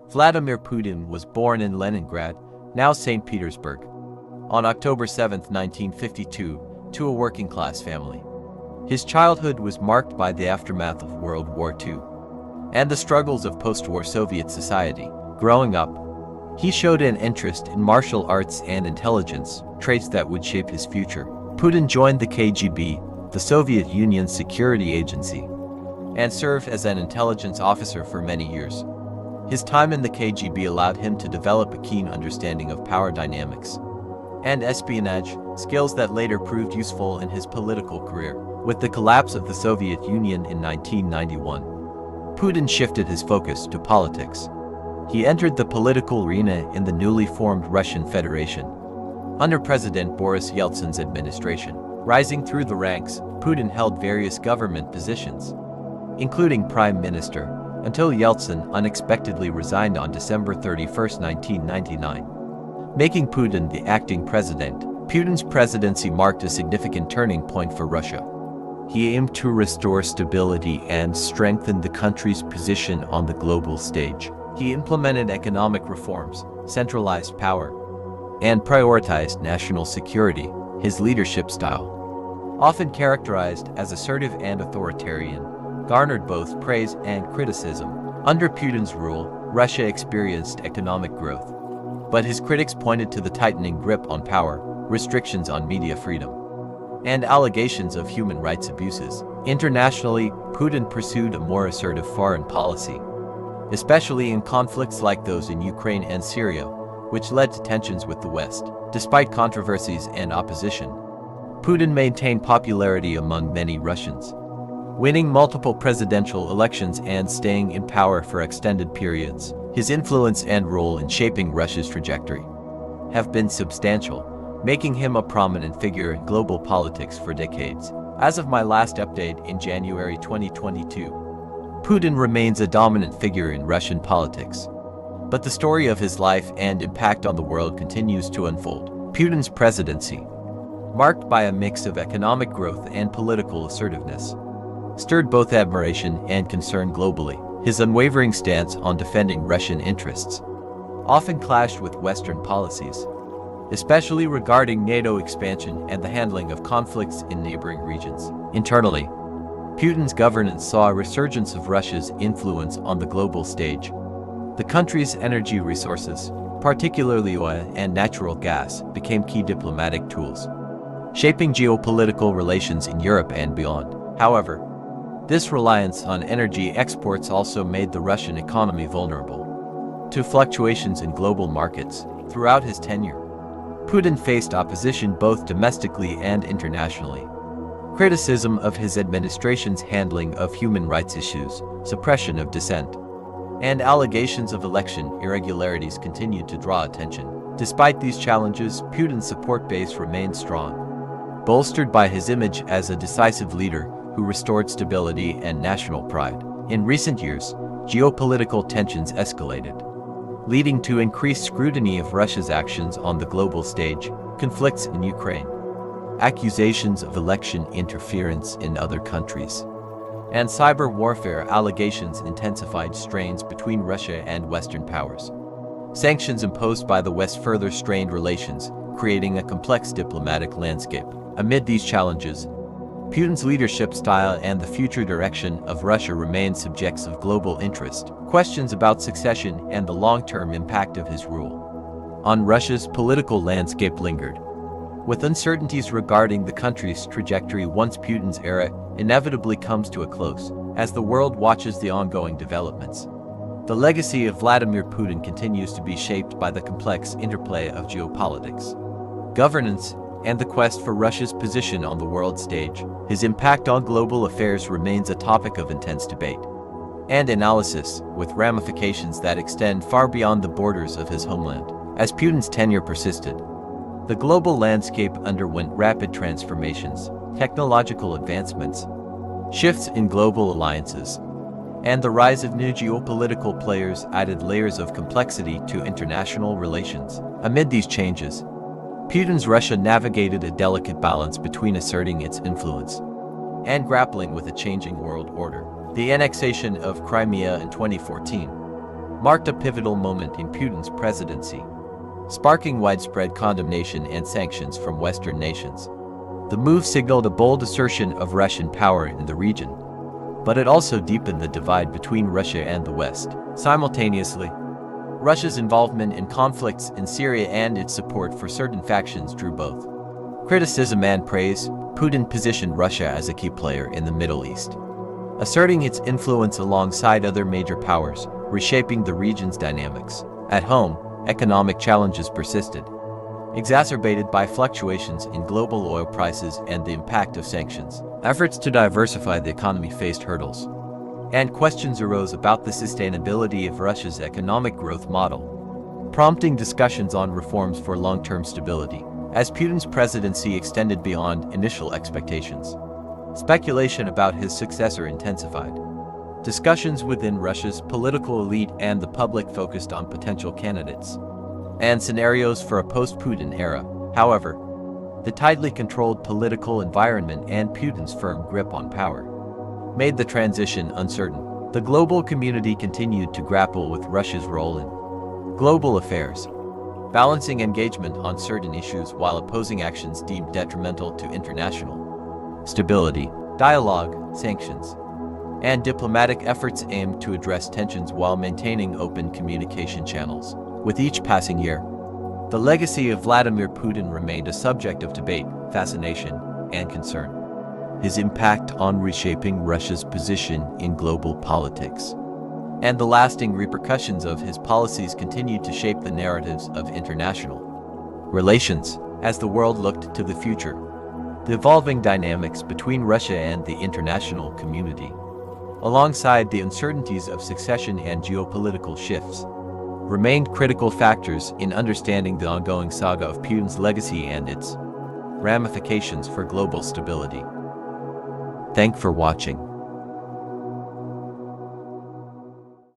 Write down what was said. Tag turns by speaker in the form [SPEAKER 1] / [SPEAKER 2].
[SPEAKER 1] Vladimir Putin was born in Leningrad, now St. Petersburg, on October 7, 1952, to a working-class family. His childhood was marked by the aftermath of World War II and the struggles of post-war Soviet society. Growing up, he showed an interest in martial arts and intelligence, traits that would shape his future. Putin joined the KGB, the Soviet Union's security agency, and served as an intelligence officer for many years. His time in the KGB allowed him to develop a keen understanding of power dynamics and espionage, skills that later proved useful in his political career. With the collapse of the Soviet Union in 1991, Putin shifted his focus to politics. He entered the political arena in the newly formed Russian Federation under President Boris Yeltsin's administration. Rising through the ranks, Putin held various government positions, including prime minister, until Yeltsin unexpectedly resigned on December 31, 1999, making Putin the acting president. Putin's presidency marked a significant turning point for Russia. He aimed to restore stability and strengthen the country's position on the global stage. He implemented economic reforms, centralized power, and prioritized national security. His leadership style, often characterized as assertive and authoritarian, garnered both praise and criticism. Under Putin's rule, Russia experienced economic growth, but his critics pointed to the tightening grip on power, restrictions on media freedom, and allegations of human rights abuses. Internationally, Putin pursued a more assertive foreign policy, especially in conflicts like those in Ukraine and Syria, which led to tensions with the West. Despite controversies and opposition, Putin maintained popularity among many Russians, winning multiple presidential elections and staying in power for extended periods. His influence and role in shaping Russia's trajectory have been substantial, making him a prominent figure in global politics for decades. As of my last update in January 2022, Putin remains a dominant figure in Russian politics, but the story of his life and impact on the world continues to unfold. Putin's presidency, marked by a mix of economic growth and political assertiveness, stirred both admiration and concern globally. His unwavering stance on defending Russian interests often clashed with Western policies, especially regarding NATO expansion and the handling of conflicts in neighboring regions. Internally, Putin's governance saw a resurgence of Russia's influence on the global stage. The country's energy resources, particularly oil and natural gas, became key diplomatic tools, shaping geopolitical relations in Europe and beyond. However, this reliance on energy exports also made the Russian economy vulnerable to fluctuations in global markets. Throughout his tenure, Putin faced opposition both domestically and internationally. Criticism of his administration's handling of human rights issues, suppression of dissent, and allegations of election irregularities continued to draw attention. Despite these challenges, Putin's support base remained strong, bolstered by his image as a decisive leader who restored stability and national pride. In recent years, geopolitical tensions escalated, leading to increased scrutiny of Russia's actions on the global stage. Conflicts in Ukraine, accusations of election interference in other countries, and cyber warfare allegations intensified strains between Russia and Western powers. Sanctions imposed by the West further strained relations, creating a complex diplomatic landscape. Amid these challenges, Putin's leadership style and the future direction of Russia remain subjects of global interest. Questions about succession and the long-term impact of his rule on Russia's political landscape lingered, with uncertainties regarding the country's trajectory once Putin's era inevitably comes to a close. As the world watches the ongoing developments, the legacy of Vladimir Putin continues to be shaped by the complex interplay of geopolitics, governance, and the quest for Russia's position on the world stage. His impact on global affairs remains a topic of intense debate and analysis, with ramifications that extend far beyond the borders of his homeland. As Putin's tenure persisted, the global landscape underwent rapid transformations, technological advancements, shifts in global alliances, and the rise of new geopolitical players added layers of complexity to international relations. Amid these changes, Putin's Russia navigated a delicate balance between asserting its influence and grappling with a changing world order. The annexation of Crimea in 2014 marked a pivotal moment in Putin's presidency, sparking widespread condemnation and sanctions from Western nations. The move signaled a bold assertion of Russian power in the region, but it also deepened the divide between Russia and the West. Simultaneously, Russia's involvement in conflicts in Syria and its support for certain factions drew both criticism and praise. Putin positioned Russia as a key player in the Middle East, asserting its influence alongside other major powers, reshaping the region's dynamics. At home, economic challenges persisted, exacerbated by fluctuations in global oil prices and the impact of sanctions. Efforts to diversify the economy faced hurdles, and questions arose about the sustainability of Russia's economic growth model, prompting discussions on reforms for long-term stability. As Putin's presidency extended beyond initial expectations, speculation about his successor intensified. Discussions within Russia's political elite and the public focused on potential candidates and scenarios for a post-Putin era. However, the tightly controlled political environment and Putin's firm grip on power made the transition uncertain. The global community continued to grapple with Russia's role in global affairs, balancing engagement on certain issues while opposing actions deemed detrimental to international stability. Dialogue, sanctions, and diplomatic efforts aimed to address tensions while maintaining open communication channels. With each passing year, the legacy of Vladimir Putin remained a subject of debate, fascination, and concern. His impact on reshaping Russia's position in global politics and the lasting repercussions of his policies continued to shape the narratives of international relations. As the world looked to the future, the evolving dynamics between Russia and the international community, alongside the uncertainties of succession and geopolitical shifts, remained critical factors in understanding the ongoing saga of Putin's legacy and its ramifications for global stability. Thanks for watching.